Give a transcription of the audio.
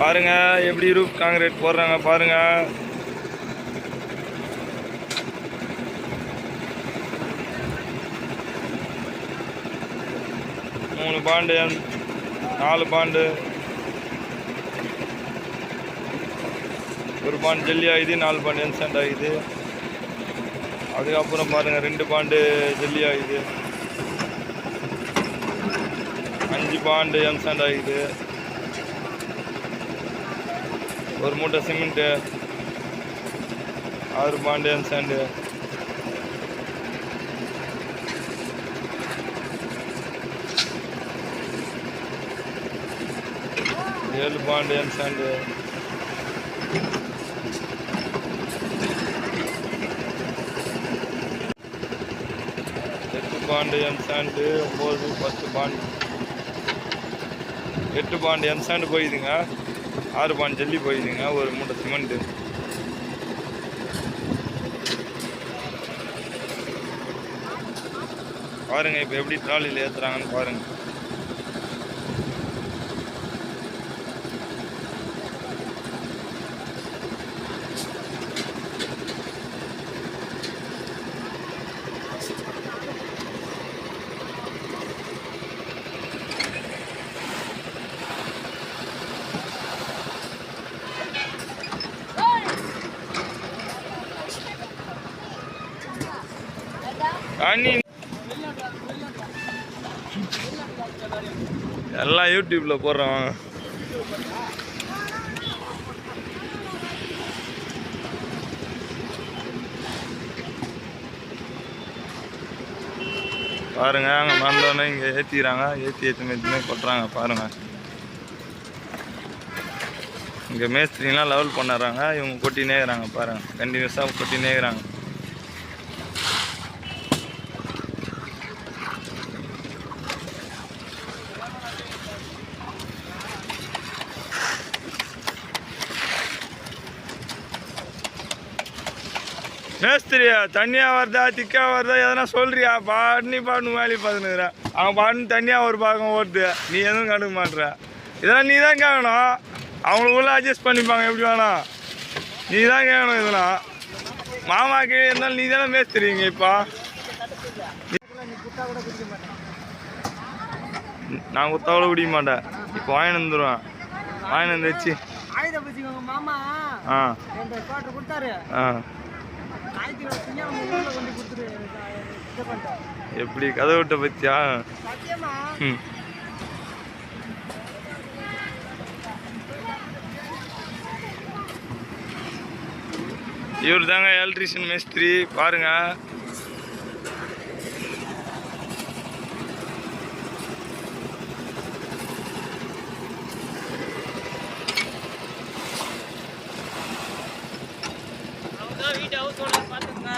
பாருங்க எப்படி ரூப் காங்கிரீட் போடுறாங்க பாருங்க. மூணு பாண்டு 4 பாண்டு, ஒரு பாண்டு ஜல்லி ஆகுது, 4 பாண்டு என்சாண்ட் ஆகுது. அதுக்கப்புறம் பாருங்க 2 பாண்டு ஜல்லி ஆகுது, 5 பாண்டு என்சாண்ட் ஆகுது, ஒரு மூட்டை சிமெண்ட்டு, 6 பாண்டு என்சாண்டு, 7 பாண்டு என்சாண்டு, 8 பாண்டு என்சாண்டு, 9 10 பாண்டு, 8 பாண்டு என்சாண்டு போயிடுதுங்க, 6 பாண்டு ஜல்லி போயிடுதுங்க, ஒரு மூட்டை சிமெண்ட்டு. பாருங்க இப்போ எப்படி ட்ராலியில் ஏற்றுறாங்கன்னு பாருங்க. எல்லாம் யூடியூப்ல போடுறோம். பாருங்க அங்கே வந்தோடனே இங்கே ஏற்றிக்கிறாங்க, ஏற்றி கொட்டுறாங்க பாருங்க. இங்கே மேஸ்திரிலாம் லெவல் பண்ணுறாங்க, இவங்க கொட்டினே இருக்கிறாங்க பாருங்க, கண்டினியூஸாக கொட்டினே இருக்கிறாங்க. மேஸ்திரியா தண்ணியாக வருதா திக்காக வருதா எதனா சொல்கிறியா? பாட்டு வேலையை பார்த்துனுக்குற, அவன் பாட்டுன்னு தண்ணியாக ஒரு பாகம் ஓடுது, நீ எதுவும் கண்டுக்க மாட்டுற. இதெல்லாம் நீ தான் கேட்கணும், அவங்களுக்குள்ள அட்ஜஸ்ட் பண்ணிப்பாங்க எப்படி வேணாம், நீ தான் கேட்கணும். இதெல்லாம் மாமா கீழே இருந்தாலும் நீ தானே மேஸ்திரிங்க. இப்போ நான் குத்தா கூட குடிக்க மாட்டேன், இப்போ வாங்கிட்டு வந்துடுவேன், வாங்கிட்டு வந்து வச்சு எப்படி கதை விட்ட பத்தியா? இவர் தாங்க எலக்ட்ரிஷியன் மேஸ்திரி பாருங்க. வீட்டு ஹவுஸ் ஓனர் பார்த்துங்க.